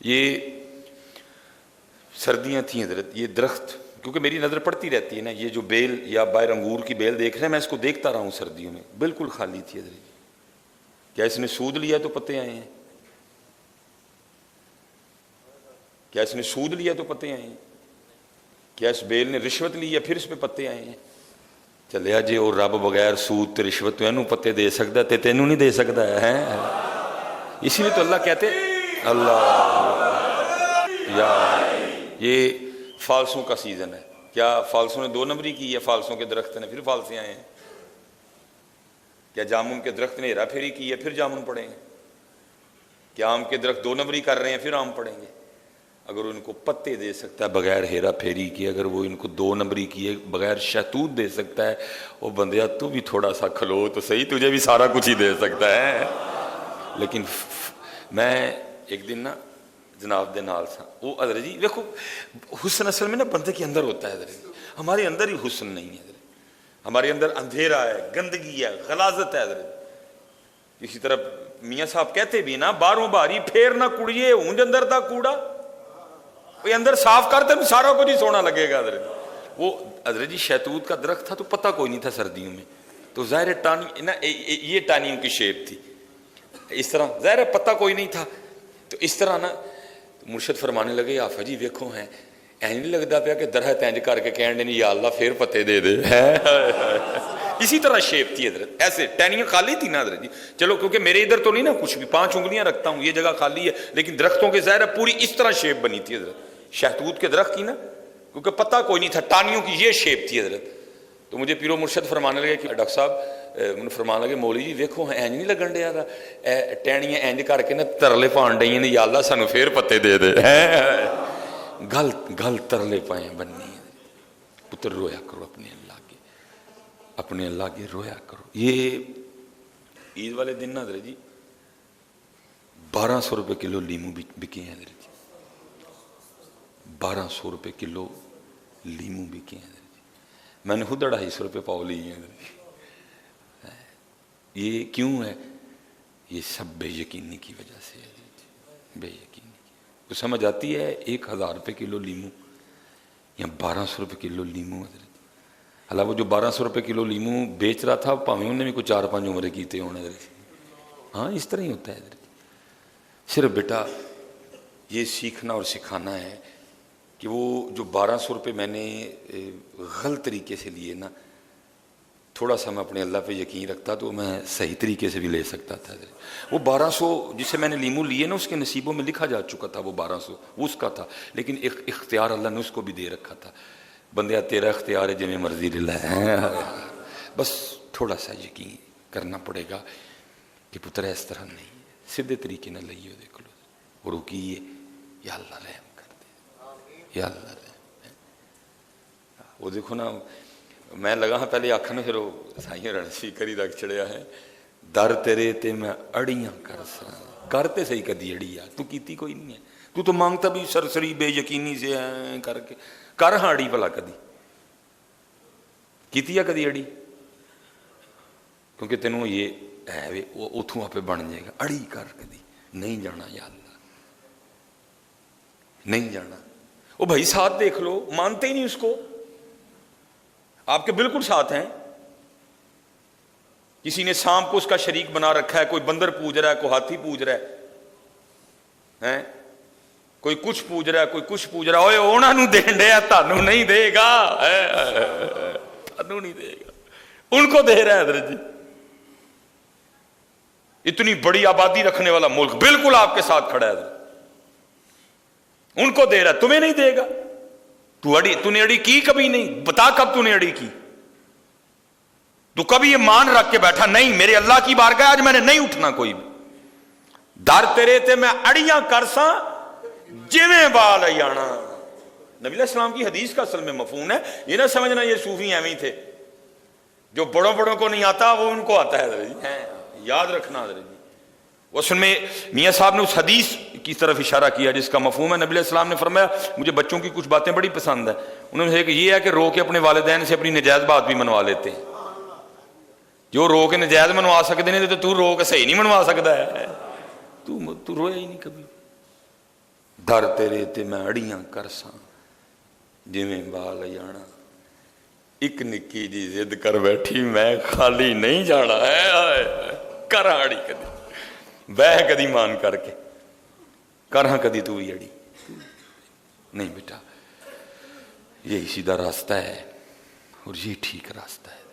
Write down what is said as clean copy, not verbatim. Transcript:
یہ سردیاں تھیں حضرت، یہ درخت کیونکہ میری نظر پڑتی رہتی ہے نا، یہ جو بیل یا باہر انگور کی بیل دیکھ رہے ہیں، میں اس کو دیکھتا رہا ہوں سردیوں میں، بالکل خالی تھی حضرت۔ کیا اس نے سود لیا تو پتے آئے ہیں؟ کیا اس نے سود لیا تو پتے آئے ہیں؟ کیا اس بیل نے رشوت لی یا پھر اس پہ پتے آئے ہیں؟ چلیا جی اور رب بغیر سود تے رشوت تو اینو پتے دے سکتا تے تینوں نہیں دے سکتا ہے۔ اسی لیے تو اللہ کہتے اللہ یا یہ فالسوں کا سیزن ہے۔ کیا فالسوں نے 2 نمبری کی یا فالسوں کے درخت نے پھر فالسے آئے ہیں؟ کیا جامن کے درخت نے ہیرا پھیری کی ہے پھر جامن پڑیں گے؟ کیا آم کے درخت 2 نمبری کر رہے ہیں پھر آم پڑیں گے؟ اگر ان کو پتے دے سکتا ہے بغیر ہیرا پھیری کی، اگر وہ ان کو 2 نمبری کیے بغیر شہتوت دے سکتا ہے، وہ بندیا تو بھی تھوڑا سا کھلو تو صحیح، تجھے بھی سارا کچھ ہی دے سکتا ہے۔ لیکن میں ایک دن نا جناب دے نال سا، وہ حضرت جی دیکھو حسن اصل میں نا بندے کے اندر ہوتا ہے حضرت، ہمارے اندر ہی حسن نہیں ہے حضرت، ہمارے اندر اندھیرا ہے، گندگی ہے، غلاظت ہے حضرت۔ اسی طرح میاں صاحب کہتے بھی نا، باہروں باری پھیر نہ کڑیے اونج اندر دا کوڑا، وہ اندر صاف کرتے تو سارا کچھ ہی سونا لگے گا حضرت۔ وہ حضرت جی شہتوت کا درخت تھا تو پتہ کوئی نہیں تھا سردیوں میں، تو ظاہر ٹانی نا یہ ٹانیوں کی شیپ تھی اس طرح، ظاہر پتہ کوئی نہیں تھا، تو اس طرح نا مرشد فرمانے لگے آفا جی ویکھو ہیں این نہیں لگتا پیا کہ درخت انج کر کے کہنے نہیں یا اللہ پھر پتے دے دے۔ اسی طرح شیپ تھی حضرت، ایسے ٹہنیاں خالی تھی نا حضرت جی، چلو کیونکہ میرے ادھر تو نہیں نا کچھ بھی، 5 انگلیاں رکھتا ہوں، یہ جگہ خالی ہے، لیکن درختوں کے ظاہر پوری اس طرح شیپ بنی تھی حضرت، شہتوت کے درخت کی نا، کیونکہ پتہ کوئی نہیں تھا، ٹانیوں کی یہ شیپ تھی حضرت۔ تو مجھے پیرو مرشد فرمانے لگے کہ ڈاکٹر صاحب مجھے فرمانے لگے مولوی جی ویکھو اینج نہیں لگن ڈیا تھا، ٹہنیاں اینج کر کے نا ترلے پان ڈیاں نے، یا اللہ سانو پھر پتے دے دے۔ گل گل ترلے پائیں بننی ہے پتر، رویا کرو اپنے اللہ کے، اپنے اللہ کے رویا کرو۔ یہ عید والے دن نا حضرت جی 1200 روپے کلو لیمو بکے ہیں حضرت جی، 1200 روپے کلو لیمو بکے ہیں حضرت جی، میں نے خود 250 روپے پاؤ لی ہیں حضرت جی۔ یہ کیوں ہے؟ یہ سب بے یقینی کی وجہ سے ہے حضرت جی، بے یقینی کی۔ تو سمجھ آتی ہے 1000 روپے کلو لیمو یا 1200 روپے کلو لیمو حضرت۔ حالانکہ وہ جو 1200 روپے کلو لیمو بیچ رہا تھا پاویں انہیں بھی کوئی 4-5 عمرے کیتے ہونے حضرت۔ ہاں اس طرح ہی ہوتا ہے حضرت۔ صرف بیٹا یہ سیکھنا اور سکھانا ہے کہ وہ جو 1200 روپے میں نے غلط طریقے سے لیے نا، تھوڑا سا میں اپنے اللہ پہ یقین رکھتا تو میں صحیح طریقے سے بھی لے سکتا تھا حضرت۔ وہ 1200 جسے میں نے لیمو لیے نا، اس کے نصیبوں میں لکھا جا چکا تھا وہ 1200 وہ اس کا تھا، لیکن ایک اختیار اللہ نے اس کو بھی دے رکھا تھا، بندیا تیرا اختیار ہے جی میں مرضی لے ہے۔ بس تھوڑا سا یقین کرنا پڑے گا کہ پتر اس طرح نہیں، سیدھے طریقے نہ لئیے، دیکھ لو وہ رکیے، یا اللہ رحم کر دے، یا اللہ رحم۔ وہ دیکھو نا میں لگا ہاں پہلے آکھنے پھر وہ سائیں رن سپیکر ہی لگ چڑیا ہے، در تیرے تے میں اڑیاں کر سا، کرتے صحیح کدی اڑی آ، تو کیتی کوئی نہیں ہے، تو مانگتا بھی سرسری بے یقینی سے کر کے، کر ہاں اڑی بھلا کدی کیتی ہے کدی اڑی؟ کیونکہ تینوں یہ ہے وہ اتھوں آپ بن جائے گا، اڑی کر کدی نہیں جانا، یا اللہ نہیں جانا۔ وہ بھائی ساتھ دیکھ لو، مانتے ہی نہیں اس کو، آپ کے بالکل ساتھ ہیں، کسی نے سانپ کو اس کا شریک بنا رکھا ہے، کوئی بندر پوج رہا ہے، کوئی ہاتھی پوج رہا ہے، کوئی کچھ پوج رہا ہے، کوئی کچھ پوج رہا ہے، اوے انہاں نوں دین ڈیا تانوں نہیں دے گا، تانوں نہیں دے گا، ان کو دے رہا ہے حضرت جی۔ اتنی بڑی آبادی رکھنے والا ملک بالکل آپ کے ساتھ کھڑا ہے حضرت، ان کو دے رہا ہے، تمہیں نہیں دے گا۔ تو نے اڑی کی کبھی نہیں، بتا کب تو نے اڑی کی؟ تو کبھی یہ مان رکھ کے بیٹھا نہیں میرے اللہ کی بارگاہ آج میں نے نہیں اٹھنا کوئی بھی، در تیرے تے میں اڑیاں کرساں جویں بال ایانا۔ نبی علیہ السلام کی حدیث کا اصل میں مفہوم ہے، یہ نہ سمجھنا یہ صوفی ایویں تھے، جو بڑوں بڑوں کو نہیں آتا وہ ان کو آتا ہے حضرت جی، یاد رکھنا حضرت جی۔ اس میں میاں صاحب نے اس حدیث کی طرف اشارہ کیا جس کا مفہوم ہے، نبی علیہ السلام نے فرمایا مجھے بچوں کی کچھ باتیں بڑی پسند ہیں، انہوں نے کہا کہ یہ ہے کہ رو کے اپنے والدین سے اپنی نجائز بات بھی منوا لیتے ہیں، جو رو کے نجائز منوا سکتے ہیں تو رو کے صحیح نہیں منوا سکتا ہے، تو رویا ہی نہیں کبھی، در تیرے تے میں اڑیاں کرساں جویں بال جانا، ایک نکی جی ضد کر بیٹھی میں خالی نہیں جانا ہے، کراں اڑی کدی بہ کدی مان کر کے کراں کدی تو بھی اڑی نہیں بیٹا، یہی سیدھا راستہ ہے اور یہ ٹھیک راستہ ہے۔